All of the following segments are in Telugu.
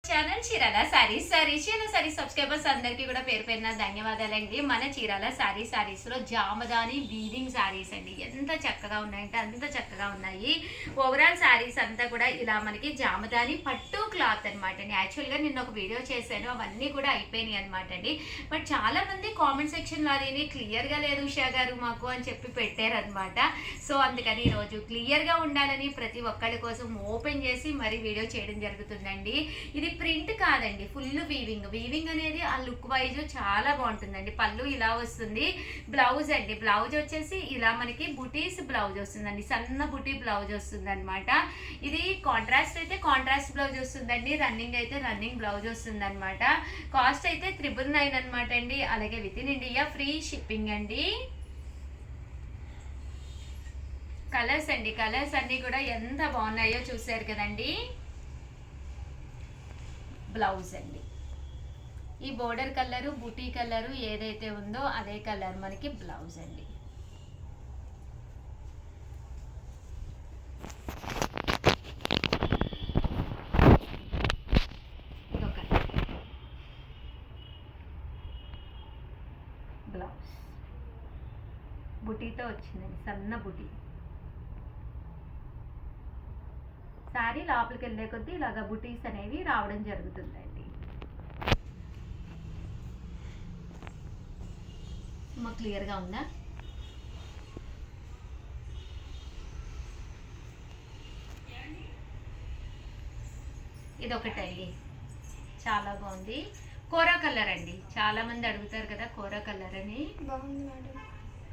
ఛానల్ చీరాల చీరాల సబ్స్క్రైబర్స్ అందరికీ కూడా పేరు పేరున ధన్యవాదాలండి. మన చీరాల సారీస్ లో జామదాని వీవింగ్ సారీస్ అండి. ఎంత చక్కగా ఉన్నాయంటే అంత చక్కగా ఉన్నాయి. ఓవరాల్ సారీస్ అంతా కూడా ఇలా మనకి జామదాని పట్టు క్లాత్ అనమాట అండి. యాక్చువల్గా నిన్న ఒక వీడియో చేశాను, అవన్నీ కూడా అయిపోయినాయి అనమాట అండి. బట్ చాలా మంది కామెంట్ సెక్షన్లో అది క్లియర్గా లేదు ఉషా గారు మాకు అని చెప్పి పెట్టారనమాట. సో అందుకని ఈరోజు క్లియర్గా ఉండాలని ప్రతి ఒక్కరి కోసం ఓపెన్ చేసి మరి వీడియో చేయడం జరుగుతుందండి. ఇది ప్రింట్ కాదండి, ఫుల్ వీవింగ్ అనేది ఆ లుక్ వైజ్ చాలా బాగుంటుందండి. పళ్ళు ఇలా వస్తుంది. బ్లౌజ్ అండి, బ్లౌజ్ వచ్చేసి ఇలా మనకి బుటీస్ బ్లౌజ్ వస్తుందండి, సన్న బుటీ బ్లౌజ్ వస్తుంది అనమాట. ఇది కాంట్రాస్ట్ అయితే కాంట్రాస్ట్ బ్లౌజ్ వస్తుందండి, రన్నింగ్ అయితే రన్నింగ్ బ్లౌజ్ వస్తుంది అనమాట. కాస్ట్ అయితే 999 అనమాట అండి. అలాగే with in India free shipping అండి. కలర్స్ అండి, కలర్స్ అన్నీ కూడా ఎంత బాగున్నాయో చూసారు కదండి. బ్లౌజ్ అండి, ఈ బోర్డర్ కలరు బుటీ కలరు ఏదైతే ఉందో అదే కలర్ మనకి బ్లౌజ్ అండి. బ్లౌజ్ బుటీతో వచ్చిందండి, సన్న బుటీ. సారీ లోపలికి వెళ్ళే కొద్దీ ఇలాగ బుటీస్ అనేవి రావడం జరుగుతుందండి. మాకు క్లియర్గా ఉందా? ఇది ఒకటండి, చాలా బాగుంది. కోరా కలర్ అండి, చాలా మంది అడుగుతారు కదా కోరా కలర్ అని. బాగుంది మేడం,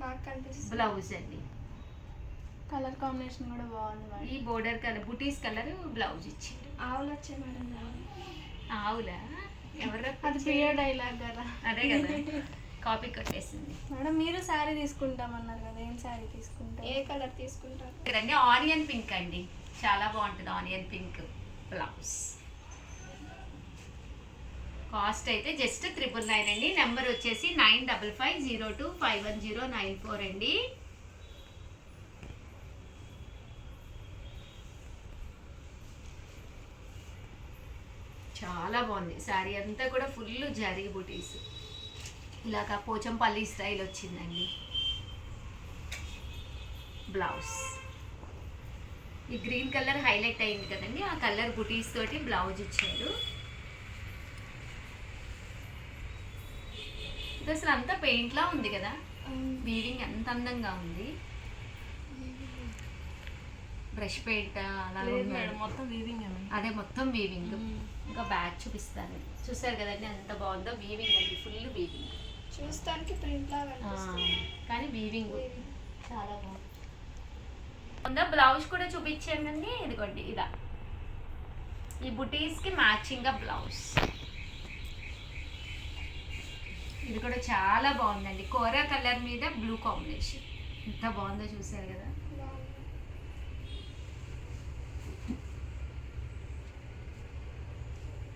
బాగా కనిపిస్తుంది. బ్లౌజ్ అండి, కలర్ కాంబినేషన్ కూడా బాగుంది మేడం. ఈ బోర్డర్ కలర్ బుటీస్ కలర్ బ్లౌజ్ ఇచ్చారు. ఆవులు వచ్చాయి మేడం. ఆవులా? ఎవరు? అది ప్రియ డైలాగ్ కదా. అదే కదా, కాపీ కొట్టేసింది మేడం. మీరు శారీ తీసుకుంటామన్నారు కదా, ఏం శారీ తీసుకుంటారు? ఏ కలర్ తీసుకుంటారు? ఇక్కడండి ఆనియన్ పింక్ అండి, చాలా బాగుంటుంది ఆనియన్ పింక్ బ్లౌజ్. కాస్ట్ అయితే జస్ట్ 999 అండి. నెంబర్ వచ్చేసి 9550251094 అండి. చాలా బాగుంది శారీ అంతా కూడా, ఫుల్ జరీ బుటీస్, ఇలాగా పోచంపల్లి స్టైల్ వచ్చిందండి. బ్లౌజ్ ఈ గ్రీన్ కలర్ హైలైట్ అయింది కదండి, ఆ కలర్ బుటీస్ తోటి బ్లౌజ్ ఇచ్చారు. ఇది అసలు అంతా పెయింట్లా ఉంది కదా, వీవింగ్ ఎంత అందంగా ఉంది. బ్రష్ పెయింట్ అలా మొత్తం వీవింగ్. అదే మొత్తం వీవింగ్. ఇంకా బ్యాక్ చూపిస్తాను, చూసారు కదండి ఎంత బాగుందో. వీవింగ్ అండి, ఫుల్ వీవింగ్. చూస్తానికి ప్రింట్ లాగా కానీ వీవింగ్ చాలా బాగుంది. బ్లౌజ్ కూడా చూపించానండి, ఇదిగోండి ఇలా ఈ బుటీస్కి మ్యాచింగ్గా బ్లౌజ్. ఇది కూడా చాలా బాగుందండి, కోరా కలర్ మీద బ్లూ కాంబినేషన్, ఎంత బాగుందో చూసారు కదా.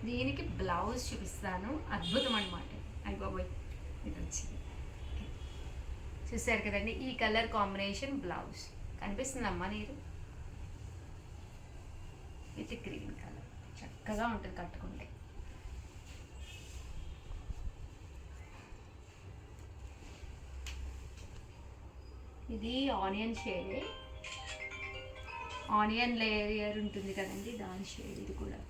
దీనికి బ్లౌజ్ చూపిస్తాను, అద్భుతం అనమాట. అయిపోయి ఇది వచ్చింది, చూసారు కదండి. ఈ కలర్ కాంబినేషన్ బ్లౌజ్ కనిపిస్తుందమ్మా నీరు, విత్ గ్రీన్ కలర్, చక్కగా ఉంటుంది కట్టుకుంటే. ఇది ఆనియన్ షేడ్, ఆనియన్ లేయర్ ఉంటుంది కదండి, దాని షేడ్ ఇది కూడా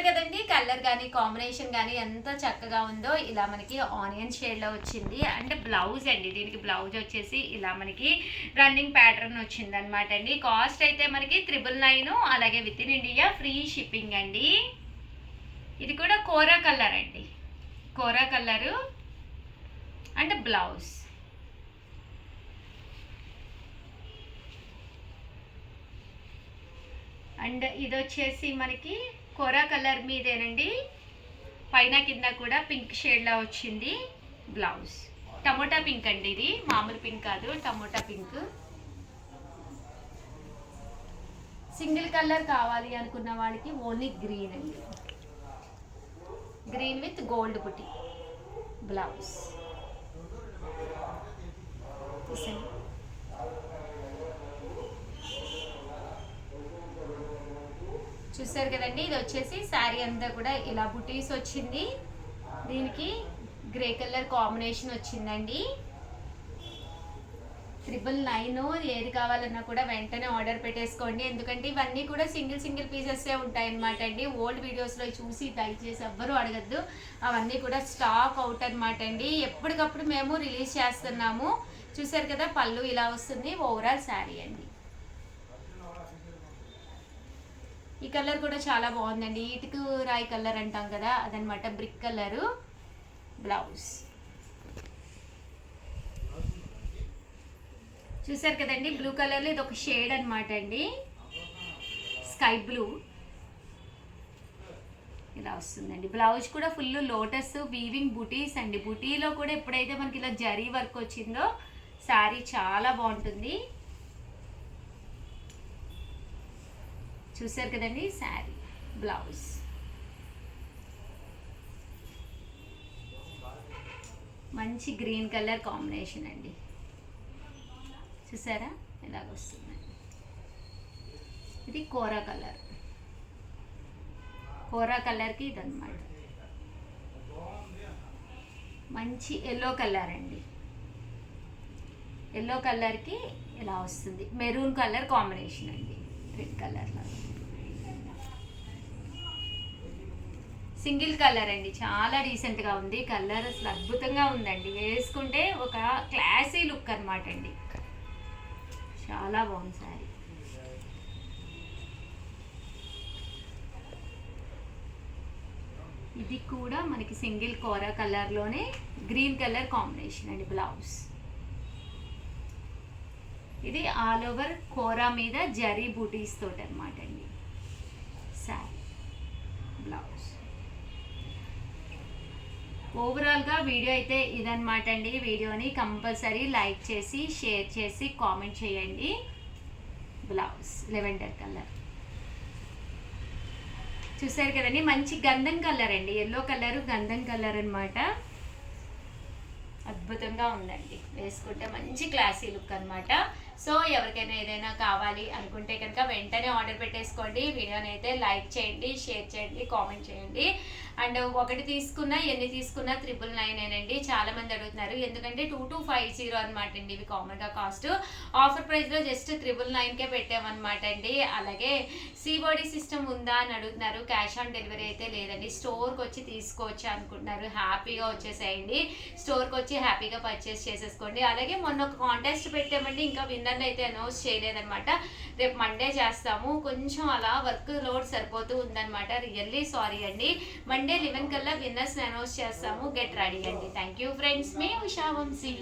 కదండి. కలర్ కానీ కాంబినేషన్ కానీ ఎంత చక్కగా ఉందో. ఇలా మనకి ఆనియన్ షేడ్లో వచ్చింది. అండ్ బ్లౌజ్ అండి, దీనికి బ్లౌజ్ వచ్చేసి ఇలా మనకి రన్నింగ్ ప్యాటర్న్ వచ్చింది అనమాట అండి. కాస్ట్ అయితే మనకి 999, అలాగే with in India free shipping అండి. ఇది కూడా కోరా కలర్ అండి, కోరా కలరు అండ్ బ్లౌజ్. అండ్ ఇది వచ్చేసి మనకి కోరా కలర్ మీదేనండి, పైన కింద కూడా పింక్ షేడ్లా వచ్చింది బ్లౌజ్. టమోటా పింక్ అండి, ఇది మామూలు పింక్ కాదు, టమోటా పింక్. సింగిల్ కలర్ కావాలి అనుకున్న వాళ్ళకి ఓన్లీ గ్రీన్ అండి, green with gold buti blouse. చూస్తారు కదండి, ఇది వచ్చేసి శారీ అంతా కూడా ఇలా బుటీస్ వచ్చింది. దీనికి గ్రే కలర్ కాంబినేషన్ వచ్చిందండి. 999 ఏది కావాలన్నా కూడా వెంటనే ఆర్డర్ పెట్టేసుకోండి. ఎందుకంటే ఇవన్నీ కూడా సింగిల్ పీసెస్సే ఉంటాయి అన్నమాట అండి. ఓల్డ్ వీడియోస్లో చూసి దయచేసి ఎవ్వరూ అడగద్దు, అవన్నీ కూడా స్టాక్ అవుట్ అనమాట అండి. ఎప్పటికప్పుడు మేము రిలీజ్ చేస్తున్నాము. చూసారు కదా, పళ్ళు ఇలా వస్తుంది. ఓవరాల్ శారీ అండి. ఈ కలర్ కూడా చాలా బాగుందండి. ఇటుకు రాయి కలర్ అంటాం కదా, అదనమాట. Brick colour. బ్లౌజ్ చూసారు కదండి, బ్లూ కలర్లో ఇది ఒక షేడ్ అనమాట అండి, స్కై బ్లూ. ఇలా వస్తుందండి. బ్లౌజ్ కూడా ఫుల్ లోటస్ వీవింగ్ బుటీస్ అండి. బుటీలో కూడా ఎప్పుడైతే మనకి ఇలా జరీ వర్క్ వచ్చిందో శారీ చాలా బాగుంటుంది. చూసారు కదండి, శారీ బ్లౌజ్. మంచి గ్రీన్ కలర్ కాంబినేషన్ అండి. చూసారా ఇలాగ వస్తుందండి. ఇది కోరా కలర్కి ఇదన్నమాట. మంచి ఎల్లో కలర్ అండి. ఎల్లో కలర్కి ఇలా వస్తుంది. మెరూన్ కలర్ కాంబినేషన్ అండి, రెడ్ కలర్లో. సింగిల్ కలర్ అండి, చాలా డీసెంట్గా ఉంది కలర్. అసలు అద్భుతంగా ఉందండి. వేసుకుంటే ఒక క్లాసీ లుక్ అనమాట అండి. చాలా బాగుంది శారీ. ఇది కూడా మనకి సింగిల్ కోరా కలర్లోనే గ్రీన్ కలర్ కాంబినేషన్ అండి. బ్లౌజ్ ఇది ఆల్ ఓవర్ కోరా మీద జరీ బూటీస్ తోటి అనమాట అండి శారీ. బ్లౌజ్ ఓవరాల్గా వీడియో అయితే ఇదన్నమాట అండి. వీడియోని కంపల్సరీ లైక్ చేసి షేర్ చేసి కామెంట్ చేయండి. బ్లౌజ్ లెవెండర్ కలర్ చూసారు కదండి, మంచి గంధం కలర్ అండి. ఎల్లో కలర్ గంధం కలర్ అనమాట. అద్భుతంగా ఉందండి, వేసుకుంటే మంచి క్లాసీ లుక్ అనమాట. సో ఎవరికైనా ఏదైనా కావాలి అనుకుంటే కనుక వెంటనే ఆర్డర్ పెట్టేసుకోండి. వీడియోని అయితే లైక్ చేయండి, షేర్ చేయండి, కామెంట్ చేయండి. అండ్ ఒకటి తీసుకున్నా ఎన్ని తీసుకున్నా 999 అండి. చాలా మంది అడుగుతున్నారు, ఎందుకంటే 2250 అనమాట అండి ఇవి కామన్గా కాస్ట్. ఆఫర్ ప్రైస్లో జస్ట్ 999కే పెట్టామన్నమాట అండి. అలాగే సిఓడి సిస్టమ్ ఉందా అని అడుగుతున్నారు. క్యాష్ ఆన్ డెలివరీ అయితే లేదండి. స్టోర్కి వచ్చి తీసుకోవచ్చు అనుకుంటున్నారు, హ్యాపీగా వచ్చేసేయండి. స్టోర్కి వచ్చి హ్యాపీగా పర్చేస్ చేసేసుకోండి. అలాగే మొన్న ఒక కాంటెస్ట్ పెట్టామండి, ఇంకా విన్నర్ని అయితే అనౌన్స్ చేయలేదన్నమాట. రేపు మండే చేస్తాము. కొంచెం అలా వర్క్ లోడ్ సరిపోతూ ఉందన్నమాట. రియల్లీ సారీ అండి. మండే 11 కల్లా విన్నర్స్ని అనౌన్స్ చేస్తాము. గెట్ రెడీ అండి. Thank you friends. మీ ఉషా వంశీ.